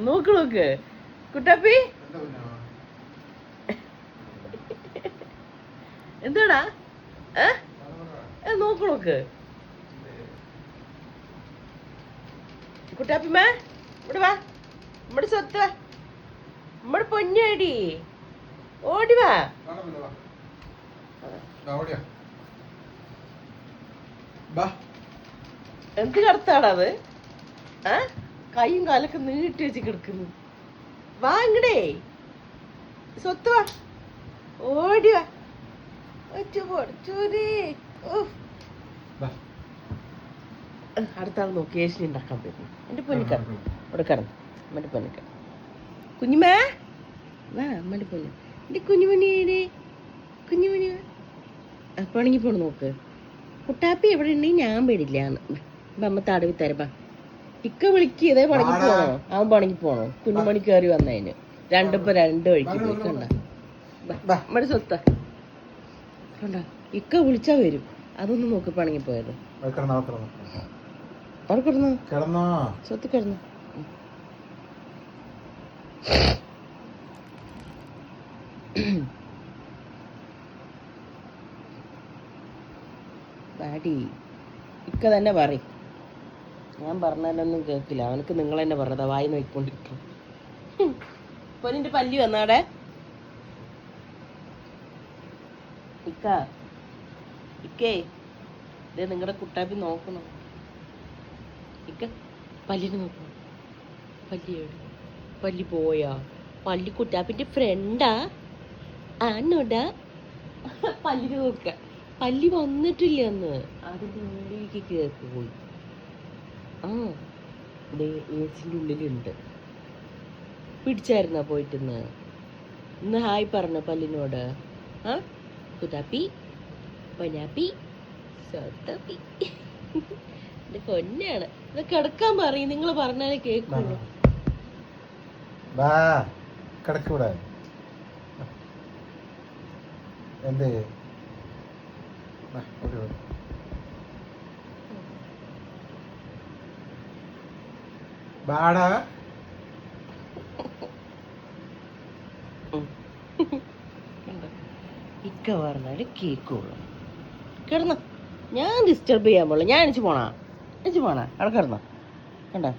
നോക്ക് നോക്ക് കുട്ടാപ്പി എന്താടാ നോക്ക് നോക്ക് കുട്ടാപ്പിമ്മ ഇവിടെ വാ നമ്മുടെ സ്വത്ത് നമ്മുടെ പൊന്നടി ഓടി വാ എന്ത് കടത്താടത് കൈയും കാലൊക്കെ നീട്ടി വെച്ച് കിടക്കുന്നു വാ ഇങ്ങടേ സ്വത്ത് വാ ഓടി വാ അടുത്ത ആൾ നോക്കി ഏഷ്യൻ ഉണ്ടാക്കാൻ പറ്റും എന്റെ പൊന്നിക്കടന്നു ഇവിടെ കടന്നു അമ്മന്റെ പൊന്നിക്ക കുഞ്ഞുമേ വാ അമ്മന്റെ പൊന്നു എന്റെ കുഞ്ഞുമണിയുടെ കുഞ്ഞുമണി പണിക്ക് പോണ് നോക്ക് കുട്ടാപ്പി എവിടെ ഉണ്ടെങ്കിൽ ഞാൻ പേടില്ല അമ്മ തടവി തരപ്പാ ഇക്ക വിളിക്ക് ഇതേ പണിക്ക് പോണോ അവൻ പണിക്ക് പോണോ കുഞ്ഞുമണി കയറി വന്നതിന് രണ്ടിപ്പോ രണ്ട് വഴിക്ക് പോയി കണ്ട നമ്മുടെ സ്വത്ത കണ്ട ഇക്ക വിളിച്ചാ വരും അതൊന്നും നോക്കി പണിക്ക് പോയത് അവിടെ കിടന്നോ സ്വത്ത് കിടന്നു ബാഡി ഇക്ക തന്നെ പറയും ഞാൻ പറഞ്ഞാലൊന്നും കേൾക്കില്ല അവനക്ക് നിങ്ങൾ തന്നെ പറഞ്ഞതാ വായി നോക്കിക്കൊണ്ടിരിക്കും പൊന്നിന്റെ പല്ലി വന്നാടെ ഇക്ക ഇക്കേ ഇതേ നിങ്ങളുടെ കുട്ടാപ്പി നോക്കണം ഇക്ക പല്ലിനെ നോക്കണം പല്ലി പോയാ പല്ലി കുട്ടാപ്പിന്റെ ഫ്രണ്ടാ ആന്നോടാ പല്ലിനെ നോക്ക പല്ലി വന്നിട്ടില്ല അന്ന് അതിന്റെ ഉള്ളിലേക്ക് കേക്ക് പോയി ഏച്ചിന്റെ ഉള്ളിലുണ്ട് പിടിച്ചായിരുന്ന പോയിട്ടിന്ന് ഇന്ന് ഹായ് പറഞ്ഞ പല്ലിനോട് കുട്ടാപ്പി പൊന്നാപ്പി സ്വത്തപ്പി എന്റെ പൊന്നാണ് ഇത് കിടക്കാൻ പറയും നിങ്ങൾ പറഞ്ഞാലേ കേക്കുള്ളൂ കിടക്കൂടെ എന്തേ ബാടാ ഇക്ക പറഞ്ഞാല് കേക്കുള്ളൂ കിടന്നോ ഞാൻ ഡിസ്റ്റർബ് ചെയ്യാൻ പോളൂ ഞാൻ എണിച്ച് പോണാ അവിടെ കിടന്നോ കണ്ടോ